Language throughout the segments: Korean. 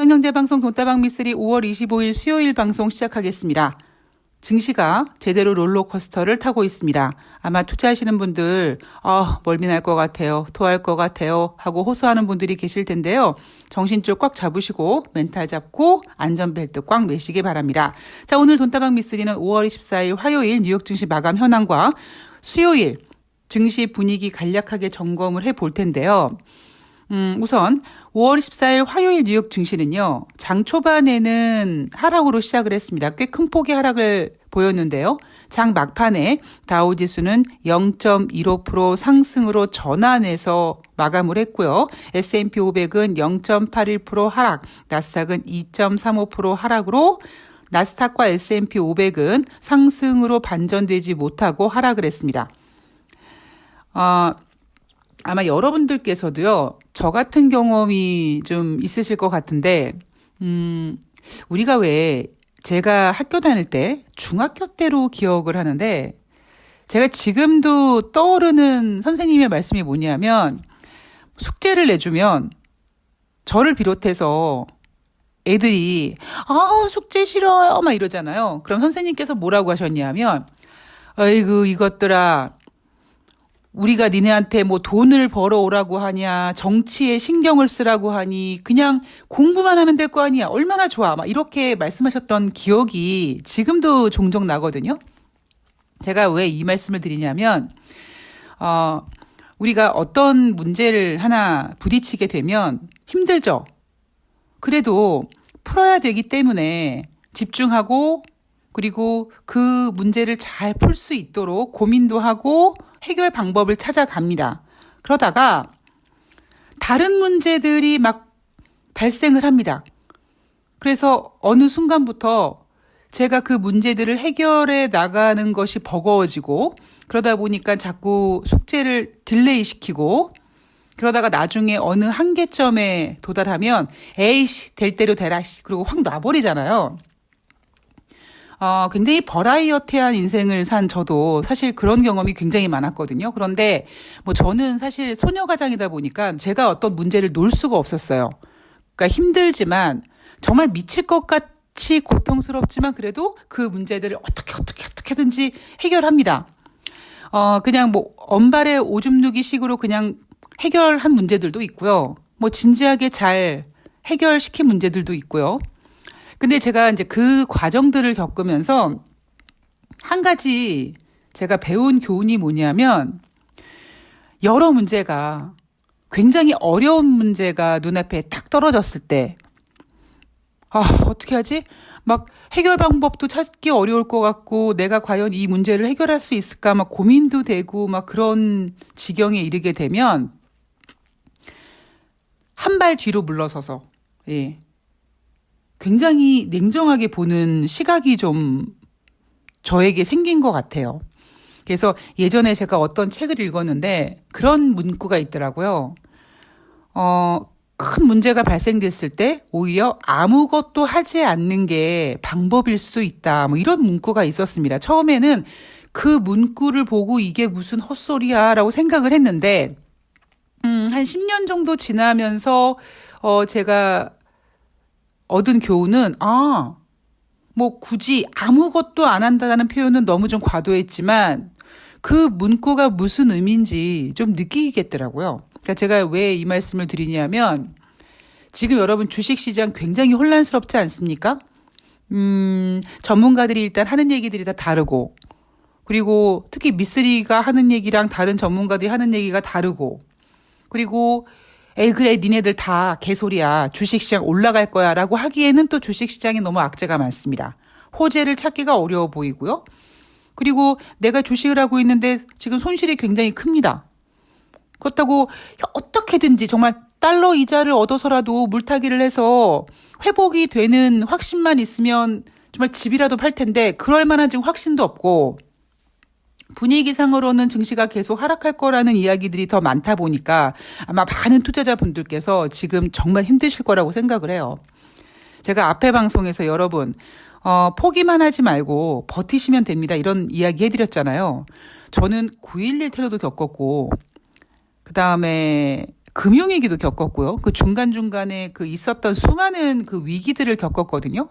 경제방송 돈다방 미쓰리 5월 25일 수요일 방송 시작하겠습니다. 증시가 제대로 롤러코스터를 타고 있습니다. 아마 투자하시는 분들 멀미 날 것 같아요. 토할 것 같아요. 하고 호소하는 분들이 계실 텐데요. 정신 쪽 꽉 잡으시고 멘탈 잡고 안전벨트 꽉 매시기 바랍니다. 자, 오늘 돈다방 미쓰리는 5월 24일 화요일 뉴욕 증시 마감 현황과 수요일 증시 분위기 간략하게 점검을 해볼 텐데요. 우선 5월 14일 화요일 뉴욕 증시는요. 장 초반에는 하락으로 시작을 했습니다. 꽤 큰 폭의 하락을 보였는데요. 장 막판에 다우지수는 0.15% 상승으로 전환해서 마감을 했고요. S&P 500은 0.81% 하락, 나스닥은 2.35% 하락으로 나스닥과 S&P 500은 상승으로 반전되지 못하고 하락을 했습니다. 아마 여러분들께서도요, 저 같은 경험이 좀 있으실 것 같은데, 우리가 왜 제가 학교 다닐 때, 중학교 때로 기억을 하는데, 제가 지금도 떠오르는 선생님의 말씀이 뭐냐면, 숙제를 내주면, 저를 비롯해서 애들이, 숙제 싫어요, 막 이러잖아요. 그럼 선생님께서 뭐라고 하셨냐면, 아이고, 이것들아, 우리가 니네한테 뭐 돈을 벌어오라고 하냐, 정치에 신경을 쓰라고 하니, 그냥 공부만 하면 될 거 아니야. 얼마나 좋아. 막 이렇게 말씀하셨던 기억이 지금도 종종 나거든요. 제가 왜 이 말씀을 드리냐면, 우리가 어떤 문제를 하나 부딪히게 되면 힘들죠. 그래도 풀어야 되기 때문에 집중하고, 그리고 그 문제를 잘 풀 수 있도록 고민도 하고 해결 방법을 찾아갑니다. 그러다가 다른 문제들이 막 발생을 합니다. 그래서 어느 순간부터 제가 그 문제들을 해결해 나가는 것이 버거워지고, 그러다 보니까 자꾸 숙제를 딜레이 시키고, 그러다가 나중에 어느 한계점에 도달하면 에이씨 될 대로 되라, 그리고 확 놔버리잖아요. 굉장히 버라이어티한 인생을 산 저도 사실 그런 경험이 굉장히 많았거든요. 그런데 뭐 저는 사실 소녀가장이다 보니까 제가 어떤 문제를 놓을 수가 없었어요. 그러니까 힘들지만 정말 미칠 것 같이 고통스럽지만 그래도 그 문제들을 어떻게든지 해결합니다. 그냥 뭐 언발에 오줌 누기 식으로 그냥 해결한 문제들도 있고요. 뭐 진지하게 잘 해결시킨 문제들도 있고요. 근데 제가 이제 그 과정들을 겪으면서 한 가지 제가 배운 교훈이 뭐냐면, 여러 문제가 굉장히 어려운 문제가 눈앞에 딱 떨어졌을 때, 어떻게 하지? 막 해결 방법도 찾기 어려울 것 같고, 내가 과연 이 문제를 해결할 수 있을까? 막 고민도 되고, 막 그런 지경에 이르게 되면, 한 발 뒤로 물러서서, 굉장히 냉정하게 보는 시각이 좀 저에게 생긴 것 같아요. 그래서 예전에 제가 어떤 책을 읽었는데 그런 문구가 있더라고요. 큰 문제가 발생됐을 때 오히려 아무것도 하지 않는 게 방법일 수도 있다. 뭐 이런 문구가 있었습니다. 처음에는 그 문구를 보고 이게 무슨 헛소리야 라고 생각을 했는데, 한 10년 정도 지나면서 제가 얻은 교훈은, 뭐 굳이 아무것도 안 한다는 표현은 너무 좀 과도했지만 그 문구가 무슨 의미인지 좀 느끼겠더라고요. 그러니까 제가 왜 이 말씀을 드리냐면, 지금 여러분 주식시장 굉장히 혼란스럽지 않습니까? 전문가들이 일단 하는 얘기들이 다 다르고, 그리고 특히 미쓰리가 하는 얘기랑 다른 전문가들이 하는 얘기가 다르고, 그리고 그래 니네들 다 개소리야, 주식시장 올라갈 거야 라고 하기에는 또 주식시장에 너무 악재가 많습니다. 호재를 찾기가 어려워 보이고요. 그리고 내가 주식을 하고 있는데 지금 손실이 굉장히 큽니다. 그렇다고 어떻게든지 정말 달러 이자를 얻어서라도 물타기를 해서 회복이 되는 확신만 있으면 정말 집이라도 팔 텐데, 그럴 만한 지금 확신도 없고, 분위기상으로는 증시가 계속 하락할 거라는 이야기들이 더 많다 보니까 아마 많은 투자자분들께서 지금 정말 힘드실 거라고 생각을 해요. 제가 앞에 방송에서 여러분, 포기만 하지 말고 버티시면 됩니다, 이런 이야기 해드렸잖아요. 저는 9.11 테러도 겪었고, 그 다음에 금융위기도 겪었고요. 그 중간중간에 그 있었던 수많은 그 위기들을 겪었거든요.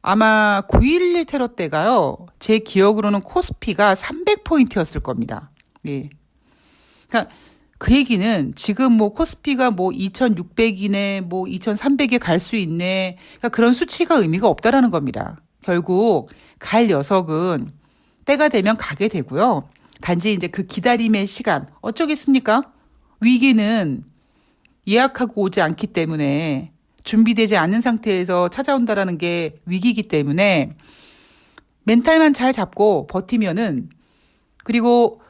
아마 9.11 테러 때가요. 제 기억으로는 코스피가 300포인트였을 겁니다. 예. 그러니까 그 얘기는 지금 뭐 코스피가 뭐 2,600이네, 뭐 2,300에 갈 수 있네. 그러니까 그런 수치가 의미가 없다라는 겁니다. 결국 갈 녀석은 때가 되면 가게 되고요. 단지 이제 그 기다림의 시간 어쩌겠습니까? 위기는 예약하고 오지 않기 때문에 준비되지 않은 상태에서 찾아온다라는 게 위기이기 때문에 멘탈만 잘 잡고 버티면은 그리고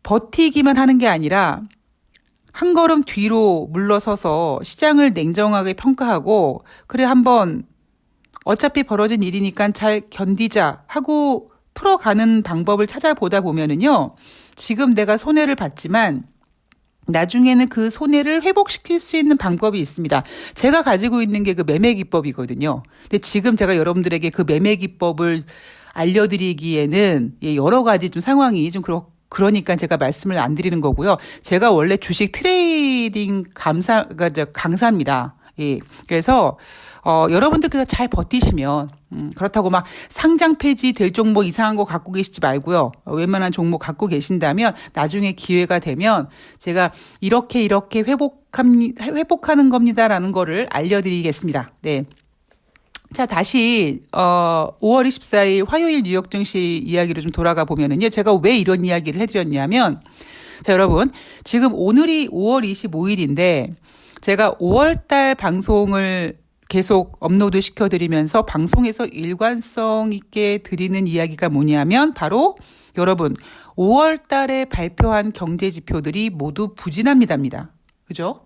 버티기만 하는 게 아니라 한 걸음 뒤로 물러서서 시장을 냉정하게 평가하고 그래 한번 어차피 벌어진 일이니까 잘 견디자 하고 풀어가는 방법을 찾아보다 보면은요. 지금 내가 손해를 봤지만 나중에는 그 손해를 회복시킬 수 있는 방법이 있습니다. 제가 가지고 있는 게 그 매매 기법이거든요. 근데 지금 제가 여러분들에게 그 매매 기법을 알려드리기에는 여러 가지 좀 상황이 좀 그러니까 제가 말씀을 안 드리는 거고요. 제가 원래 주식 트레이딩 강사입니다. 예. 그래서 여러분들께서 잘 버티시면 그렇다고 막 상장 폐지 될 종목 이상한 거 갖고 계시지 말고요. 웬만한 종목 갖고 계신다면 나중에 기회가 되면 제가 이렇게 회복하는 겁니다라는 거를 알려드리겠습니다. 네. 자, 다시 5월 24일 화요일 뉴욕 증시 이야기로 좀 돌아가 보면은요. 제가 왜 이런 이야기를 해드렸냐면 자, 여러분 지금 오늘이 5월 25일인데 제가 5월 달 방송을 계속 업로드 시켜드리면서 방송에서 일관성 있게 드리는 이야기가 뭐냐면 바로 여러분 5월 달에 발표한 경제 지표들이 모두 부진합니다입니다. 그죠?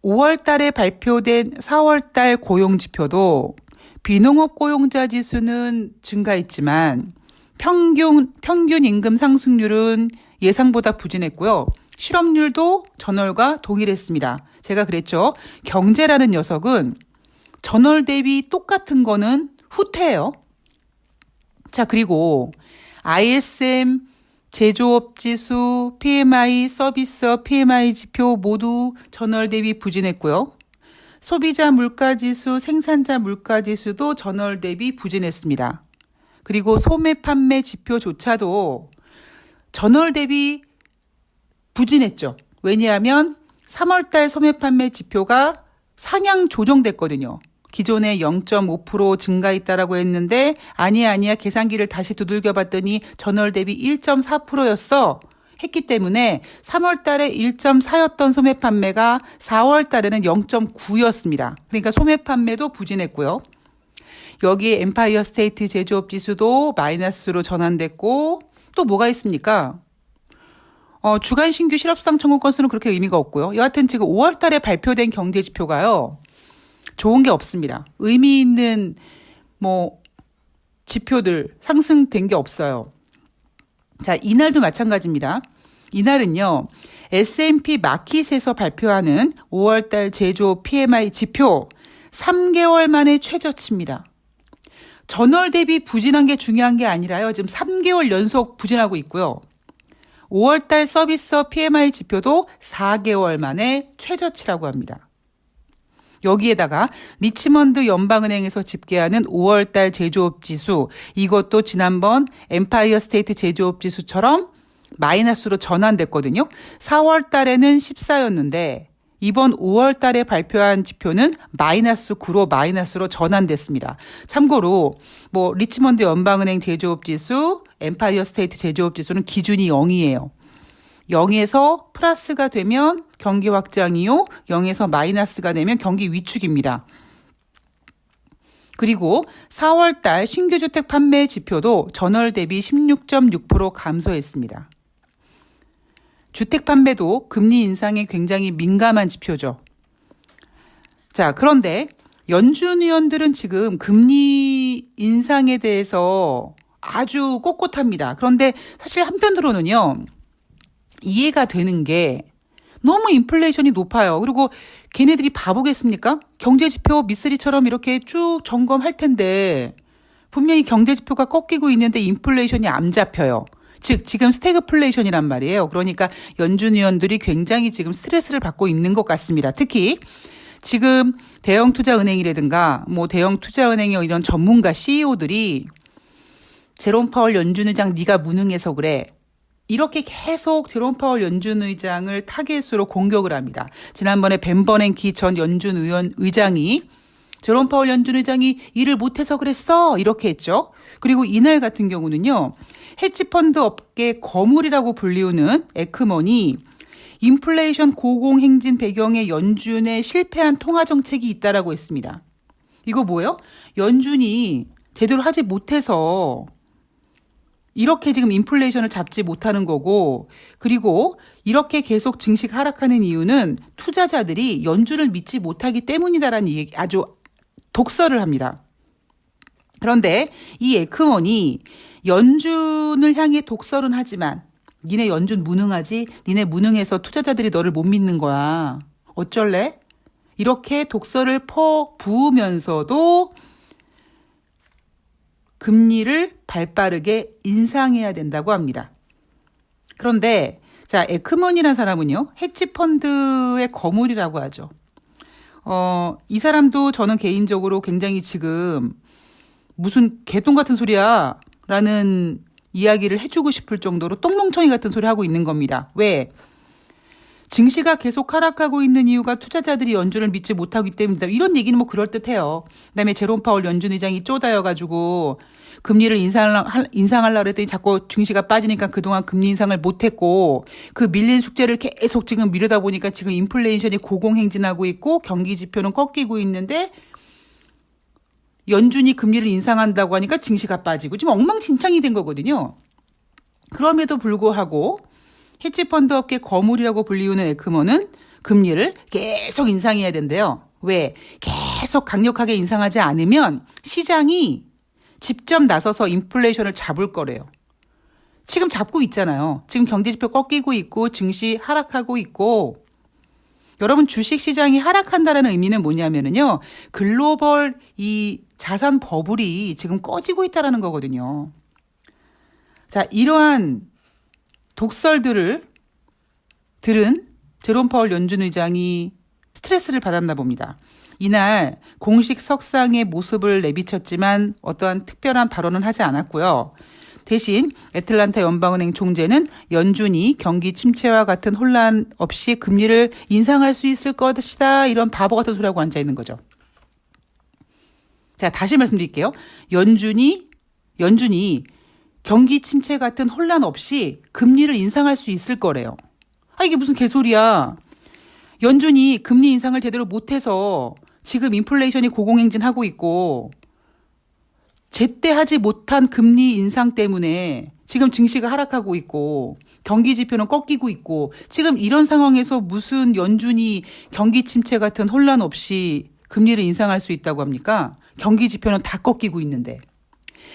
5월 달에 발표된 4월 달 고용 지표도 비농업 고용자 지수는 증가했지만 평균 임금 상승률은 예상보다 부진했고요. 실업률도 전월과 동일했습니다. 제가 그랬죠. 경제라는 녀석은 전월 대비 똑같은 거는 후퇴예요. 자, 그리고 ISM, 제조업 지수, PMI, 서비스업 PMI 지표 모두 전월 대비 부진했고요. 소비자 물가 지수, 생산자 물가 지수도 전월 대비 부진했습니다. 그리고 소매 판매 지표조차도 전월 대비 부진했죠. 왜냐하면 3월달 소매 판매 지표가 상향 조정됐거든요. 기존에 0.5% 증가했다라고 했는데 아니야 계산기를 다시 두들겨 봤더니 전월 대비 1.4%였어 했기 때문에 3월달에 1.4였던 소매 판매가 4월달에는 0.9였습니다. 그러니까 소매 판매도 부진했고요. 여기에 엠파이어 스테이트 제조업 지수도 마이너스로 전환됐고 또 뭐가 있습니까? 주간 신규 실업상 청구 건수는 그렇게 의미가 없고요. 여하튼 지금 5월 달에 발표된 경제 지표가요. 좋은 게 없습니다. 의미 있는 지표들 상승된 게 없어요. 자, 이날도 마찬가지입니다. 이날은요. S&P 마켓에서 발표하는 5월 달 제조 PMI 지표 3개월 만에 최저치입니다. 전월 대비 부진한 게 중요한 게 아니라요. 지금 3개월 연속 부진하고 있고요. 5월달 서비스업 PMI 지표도 4개월 만에 최저치라고 합니다. 여기에다가 리치먼드 연방은행에서 집계하는 5월달 제조업 지수 이것도 지난번 엠파이어 스테이트 제조업 지수처럼 마이너스로 전환됐거든요. 4월달에는 14였는데 이번 5월달에 발표한 지표는 마이너스 9로 마이너스로 전환됐습니다. 참고로 리치먼드 연방은행 제조업 지수, 엠파이어 스테이트 제조업 지수는 기준이 0이에요. 0에서 플러스가 되면 경기 확장이요. 0에서 마이너스가 되면 경기 위축입니다. 그리고 4월달 신규 주택 판매 지표도 전월 대비 16.6% 감소했습니다. 주택 판매도 금리 인상에 굉장히 민감한 지표죠. 자, 그런데 연준 의원들은 지금 금리 인상에 대해서 아주 꼿꼿합니다. 그런데 사실 한편으로는요. 이해가 되는 게 너무 인플레이션이 높아요. 그리고 걔네들이 바보겠습니까? 경제지표 미쓰리처럼 이렇게 쭉 점검할 텐데 분명히 경제지표가 꺾이고 있는데 인플레이션이 안 잡혀요. 즉 지금 스태그플레이션이란 말이에요. 그러니까 연준 위원들이 굉장히 지금 스트레스를 받고 있는 것 같습니다. 특히 지금 대형 투자은행이라든가 뭐 대형 투자은행의 이런 전문가 CEO들이 제롬 파월 연준 의장 네가 무능해서 그래. 이렇게 계속 제롬 파월 연준 의장을 타겟으로 공격을 합니다. 지난번에 벤 버냉키 전 연준 의장이 제롬 파월 연준 의장이 일을 못해서 그랬어 이렇게 했죠. 그리고 이날 같은 경우는요. 헤지펀드 업계 거물이라고 불리우는 에크먼이 인플레이션 고공행진 배경에 연준의 실패한 통화정책이 있다라고 했습니다. 이거 뭐예요? 연준이 제대로 하지 못해서 이렇게 지금 인플레이션을 잡지 못하는 거고, 그리고 이렇게 계속 증시 하락하는 이유는 투자자들이 연준을 믿지 못하기 때문이다라는 얘기, 아주 독설을 합니다. 그런데 이 에크먼이 연준을 향해 독설은 하지만 니네 연준 무능하지? 니네 무능해서 투자자들이 너를 못 믿는 거야. 어쩔래? 이렇게 독설을 퍼부으면서도 금리를 발빠르게 인상해야 된다고 합니다. 그런데 자, 에크먼이라는 사람은요. 헤지펀드의 거물이라고 하죠. 이 사람도 저는 개인적으로 굉장히 지금 무슨 개똥 같은 소리야 라는 이야기를 해주고 싶을 정도로 똥멍청이 같은 소리 하고 있는 겁니다. 왜? 증시가 계속 하락하고 있는 이유가 투자자들이 연준을 믿지 못하기 때문이다. 이런 얘기는 뭐 그럴듯해요. 그다음에 제롬 파월 연준 의장이 쪼다여가지고 금리를 인상하려고 그랬더니 자꾸 증시가 빠지니까 그동안 금리 인상을 못했고 그 밀린 숙제를 계속 지금 미루다 보니까 지금 인플레이션이 고공행진하고 있고 경기 지표는 꺾이고 있는데 연준이 금리를 인상한다고 하니까 증시가 빠지고 지금 엉망진창이 된 거거든요. 그럼에도 불구하고 헤지펀드 업계 거물이라고 불리우는 에크먼은 금리를 계속 인상해야 된대요. 왜? 계속 강력하게 인상하지 않으면 시장이 직접 나서서 인플레이션을 잡을 거래요. 지금 잡고 있잖아요. 지금 경제지표 꺾이고 있고 증시 하락하고 있고 여러분 주식 시장이 하락한다는 의미는 뭐냐면요. 글로벌 이 자산 버블이 지금 꺼지고 있다는 거거든요. 자, 이러한 독설들을 들은 제롬 파월 연준 의장이 스트레스를 받았나 봅니다. 이날 공식 석상의 모습을 내비쳤지만 어떠한 특별한 발언은 하지 않았고요. 대신 애틀란타 연방은행 총재는 연준이 경기 침체와 같은 혼란 없이 금리를 인상할 수 있을 것이다. 이런 바보 같은 소리하고 앉아있는 거죠. 자, 다시 말씀드릴게요. 연준이 경기 침체 같은 혼란 없이 금리를 인상할 수 있을 거래요. 아, 이게 무슨 개소리야. 연준이 금리 인상을 제대로 못해서 지금 인플레이션이 고공행진하고 있고 제때 하지 못한 금리 인상 때문에 지금 증시가 하락하고 있고 경기 지표는 꺾이고 있고 지금 이런 상황에서 무슨 연준이 경기 침체 같은 혼란 없이 금리를 인상할 수 있다고 합니까? 경기 지표는 다 꺾이고 있는데.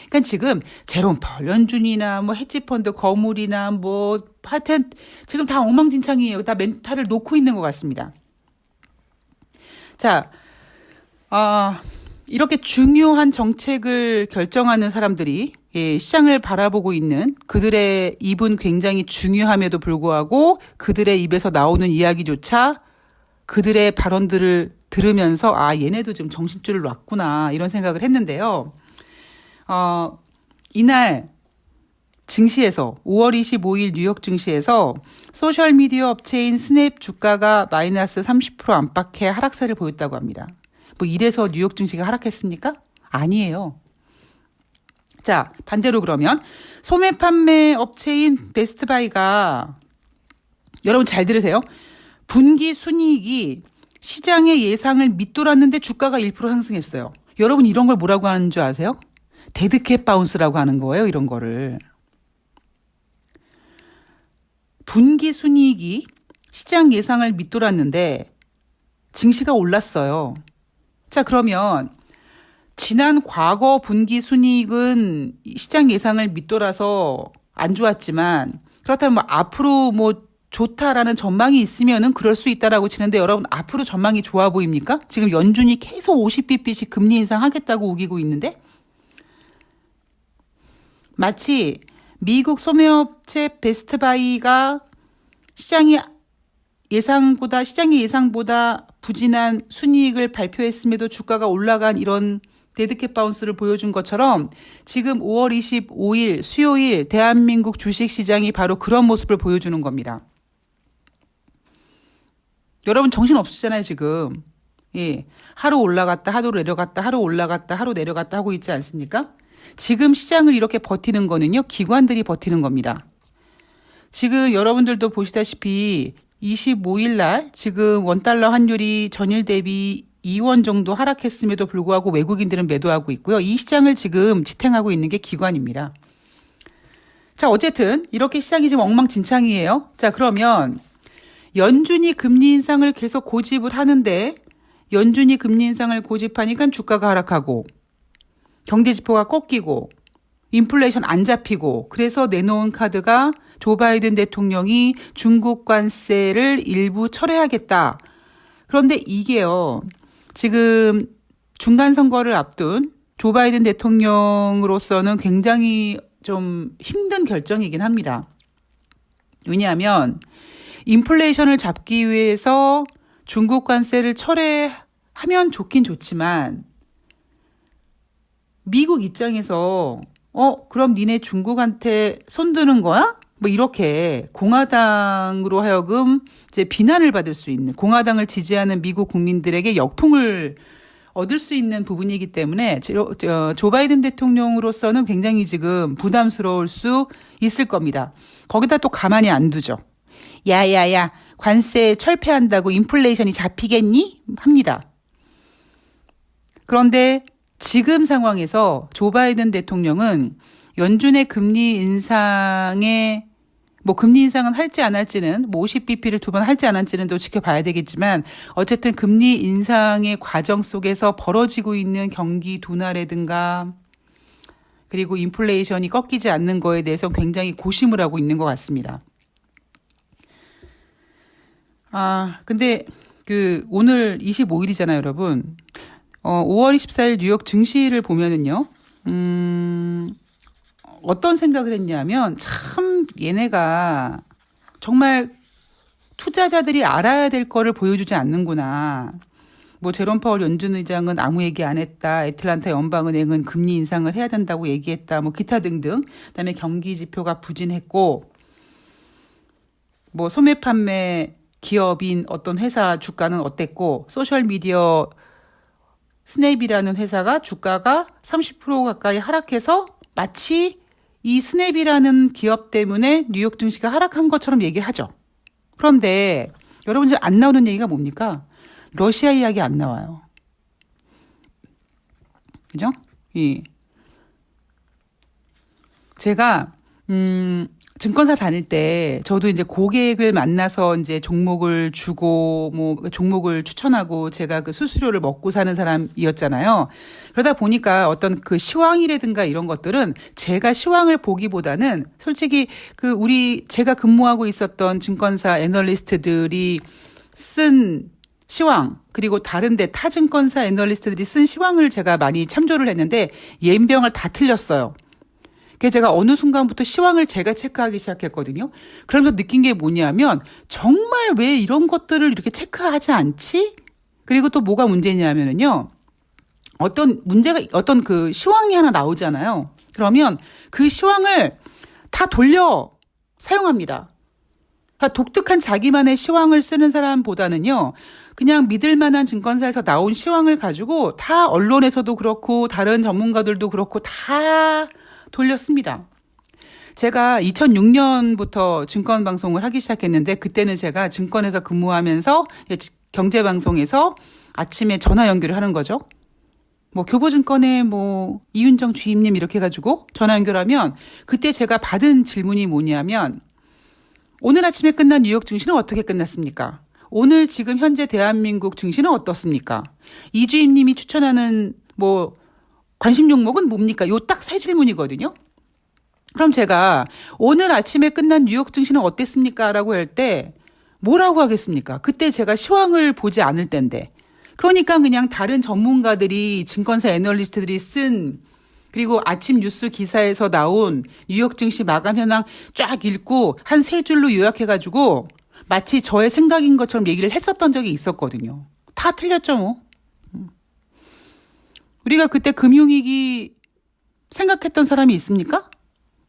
그러니까 지금 제롬 파월 연준이나 뭐 헤지펀드 거물이나 뭐 하여튼 지금 다 엉망진창이에요. 다 멘탈을 놓고 있는 것 같습니다. 자, 이렇게 중요한 정책을 결정하는 사람들이 시장을 바라보고 있는 그들의 입은 굉장히 중요함에도 불구하고 그들의 입에서 나오는 이야기조차 그들의 발언들을 들으면서 얘네도 지금 정신줄을 놨구나 이런 생각을 했는데요. 이날 증시에서 5월 25일 뉴욕 증시에서 소셜미디어 업체인 스냅 주가가 마이너스 30% 안팎의 하락세를 보였다고 합니다. 뭐 이래서 뉴욕 증시가 하락했습니까? 아니에요. 자, 반대로 그러면 소매 판매 업체인 베스트바이가 여러분 잘 들으세요. 분기 순이익이 시장의 예상을 밑돌았는데 주가가 1% 상승했어요. 여러분 이런 걸 뭐라고 하는 줄 아세요? 데드캣 바운스라고 하는 거예요. 이런 거를. 분기 순이익이 시장 예상을 밑돌았는데 증시가 올랐어요. 자, 그러면 지난 과거 분기 순이익은 시장 예상을 밑돌아서 안 좋았지만 그렇다면 뭐 앞으로 뭐 좋다라는 전망이 있으면은 그럴 수 있다라고 치는데 여러분 앞으로 전망이 좋아 보입니까? 지금 연준이 계속 50bp씩 금리 인상하겠다고 우기고 있는데 마치 미국 소매업체 베스트바이가 시장의 예상보다 부진한 순이익을 발표했음에도 주가가 올라간 이런 데드캣 바운스를 보여준 것처럼 지금 5월 25일 수요일 대한민국 주식시장이 바로 그런 모습을 보여주는 겁니다. 여러분 정신 없으시잖아요, 지금. 예. 하루 올라갔다, 하루 내려갔다, 하루 올라갔다, 하루 내려갔다 하고 있지 않습니까? 지금 시장을 이렇게 버티는 거는요, 기관들이 버티는 겁니다. 지금 여러분들도 보시다시피 25일 날 지금 원달러 환율이 전일 대비 2원 정도 하락했음에도 불구하고 외국인들은 매도하고 있고요. 이 시장을 지금 지탱하고 있는 게 기관입니다. 자, 어쨌든 이렇게 시장이 지금 엉망진창이에요. 자, 그러면 연준이 금리 인상을 계속 고집을 하는데 연준이 금리 인상을 고집하니까 주가가 하락하고 경제지표가 꺾이고 인플레이션 안 잡히고 그래서 내놓은 카드가 조 바이든 대통령이 중국 관세를 일부 철회하겠다. 그런데 이게요. 지금 중간선거를 앞둔 조 바이든 대통령으로서는 굉장히 좀 힘든 결정이긴 합니다. 왜냐하면 인플레이션을 잡기 위해서 중국 관세를 철회하면 좋긴 좋지만 미국 입장에서 그럼 니네 중국한테 손드는 거야? 뭐 이렇게 공화당으로 하여금 이제 비난을 받을 수 있는 공화당을 지지하는 미국 국민들에게 역풍을 얻을 수 있는 부분이기 때문에 조 바이든 대통령으로서는 굉장히 지금 부담스러울 수 있을 겁니다. 거기다 또 가만히 안 두죠. 야야야 관세 철폐한다고 인플레이션이 잡히겠니? 합니다. 그런데 지금 상황에서 조 바이든 대통령은 연준의 금리 인상에 금리 인상은 할지 안 할지는 50bp를 2번 할지 안 할지는 또 지켜봐야 되겠지만 어쨌든 금리 인상의 과정 속에서 벌어지고 있는 경기 둔화라든가 그리고 인플레이션이 꺾이지 않는 거에 대해서 굉장히 고심을 하고 있는 것 같습니다. 근데 오늘 25일이잖아요, 여러분. 5월 24일 뉴욕 증시를 보면은요, 어떤 생각을 했냐면, 참, 얘네가 정말 투자자들이 알아야 될 거를 보여주지 않는구나. 제롬 파월 연준 의장은 아무 얘기 안 했다. 애틀란타 연방은행은 금리 인상을 해야 된다고 얘기했다. 기타 등등. 그다음에 경기 지표가 부진했고, 소매 판매 기업인 어떤 회사 주가는 어땠고, 소셜미디어 스냅이라는 회사가 주가가 30% 가까이 하락해서 마치 이 스냅이라는 기업 때문에 뉴욕 증시가 하락한 것처럼 얘기를 하죠. 그런데 여러분 지금 안 나오는 얘기가 뭡니까? 러시아 이야기 안 나와요. 그죠? 제가 증권사 다닐 때 저도 이제 고객을 만나서 이제 종목을 주고 종목을 추천하고 제가 그 수수료를 먹고 사는 사람이었잖아요. 그러다 보니까 어떤 그 시황이라든가 이런 것들은 제가 시황을 보기보다는 솔직히 제가 근무하고 있었던 증권사 애널리스트들이 쓴 시황 그리고 다른데 타 증권사 애널리스트들이 쓴 시황을 제가 많이 참조를 했는데 예병을 다 틀렸어요. 그래서 제가 어느 순간부터 시황을 제가 체크하기 시작했거든요. 그러면서 느낀 게 뭐냐면 정말 왜 이런 것들을 이렇게 체크하지 않지? 그리고 또 뭐가 문제냐면은요. 어떤 그 시황이 하나 나오잖아요. 그러면 그 시황을 다 돌려 사용합니다. 그러니까 독특한 자기만의 시황을 쓰는 사람보다는요. 그냥 믿을 만한 증권사에서 나온 시황을 가지고 다 언론에서도 그렇고 다른 전문가들도 그렇고 다 돌렸습니다. 제가 2006년부터 증권 방송을 하기 시작했는데 그때는 제가 증권에서 근무하면서 경제방송에서 아침에 전화 연결을 하는 거죠. 교보증권의 이윤정 주임님 이렇게 해가지고 전화 연결하면 그때 제가 받은 질문이 뭐냐면 오늘 아침에 끝난 뉴욕 증시는 어떻게 끝났습니까? 오늘 지금 현재 대한민국 증시는 어떻습니까? 이 주임님이 추천하는 관심 종목은 뭡니까? 요 딱 세 질문이거든요. 그럼 제가 오늘 아침에 끝난 뉴욕 증시는 어땠습니까? 라고 할 때 뭐라고 하겠습니까? 그때 제가 시황을 보지 않을 때인데. 그러니까 그냥 다른 전문가들이 증권사 애널리스트들이 쓴 그리고 아침 뉴스 기사에서 나온 뉴욕 증시 마감 현황 쫙 읽고 한 세 줄로 요약해가지고 마치 저의 생각인 것처럼 얘기를 했었던 적이 있었거든요. 다 틀렸죠, 뭐. 우리가 그때 금융위기 생각했던 사람이 있습니까?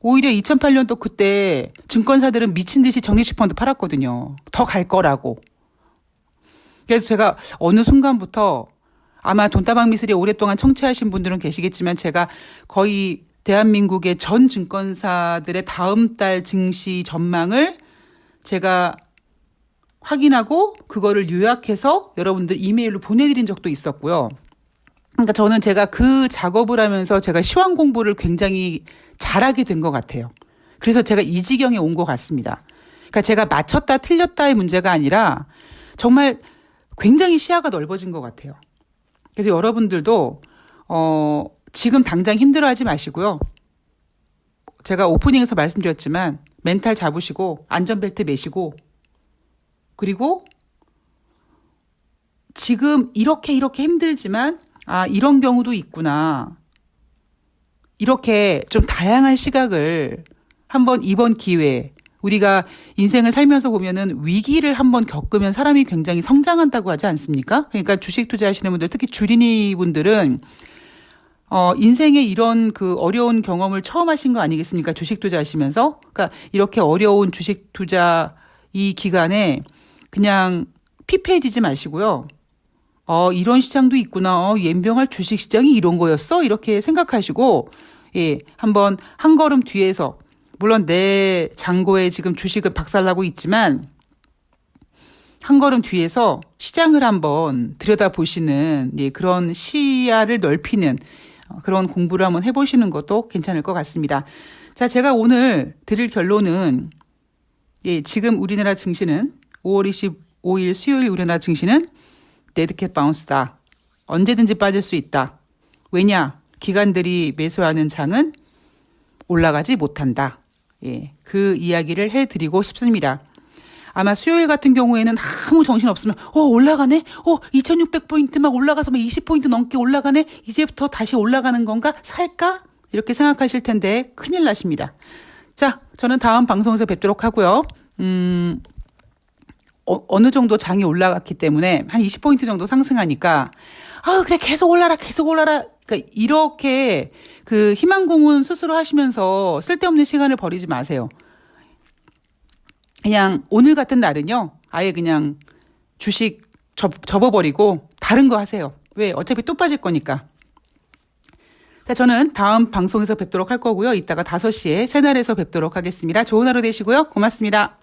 오히려 2008년도 그때 증권사들은 미친 듯이 적립식 펀드 팔았거든요. 더 갈 거라고. 그래서 제가 어느 순간부터 아마 돈다방 미스리 오랫동안 청취하신 분들은 계시겠지만 제가 거의 대한민국의 전 증권사들의 다음 달 증시 전망을 제가 확인하고 그거를 요약해서 여러분들 이메일로 보내드린 적도 있었고요. 그러니까 저는 제가 그 작업을 하면서 제가 시황 공부를 굉장히 잘하게 된 것 같아요. 그래서 제가 이 지경에 온 것 같습니다. 그러니까 제가 맞췄다 틀렸다의 문제가 아니라 정말 굉장히 시야가 넓어진 것 같아요. 그래서 여러분들도 지금 당장 힘들어하지 마시고요. 제가 오프닝에서 말씀드렸지만 멘탈 잡으시고 안전벨트 매시고 그리고 지금 이렇게 힘들지만 이런 경우도 있구나. 이렇게 좀 다양한 시각을 한번 이번 기회에 우리가 인생을 살면서 보면은 위기를 한번 겪으면 사람이 굉장히 성장한다고 하지 않습니까? 그러니까 주식 투자하시는 분들, 특히 주린이 분들은 인생에 이런 그 어려운 경험을 처음 하신 거 아니겠습니까? 주식 투자하시면서. 그러니까 이렇게 어려운 주식 투자 이 기간에 그냥 피폐해지지 마시고요. 이런 시장도 있구나. 연병할 주식 시장이 이런 거였어? 이렇게 생각하시고, 예, 한번 한 걸음 뒤에서, 물론 내 잔고에 지금 주식은 박살나고 있지만, 한 걸음 뒤에서 시장을 한번 들여다보시는, 예, 그런 시야를 넓히는 그런 공부를 한번 해보시는 것도 괜찮을 것 같습니다. 자, 제가 오늘 드릴 결론은, 예, 지금 우리나라 증시는 5월 25일 수요일 우리나라 증시는 데드캣 바운스다. 언제든지 빠질 수 있다. 왜냐? 기관들이 매수하는 장은 올라가지 못한다. 예, 그 이야기를 해드리고 싶습니다. 아마 수요일 같은 경우에는 아무 정신 없으면 올라가네? 2600포인트 막 올라가서 막 20포인트 넘게 올라가네? 이제부터 다시 올라가는 건가? 살까? 이렇게 생각하실 텐데 큰일 나십니다. 자, 저는 다음 방송에서 뵙도록 하고요. 어느 정도 장이 올라갔기 때문에 한 20포인트 정도 상승하니까 그래 계속 올라라. 그러니까 이렇게 그 희망고문 스스로 하시면서 쓸데없는 시간을 버리지 마세요. 그냥 오늘 같은 날은요. 아예 그냥 주식 접어버리고 다른 거 하세요. 왜? 어차피 또 빠질 거니까. 자, 저는 다음 방송에서 뵙도록 할 거고요. 이따가 5시에 새날에서 뵙도록 하겠습니다. 좋은 하루 되시고요. 고맙습니다.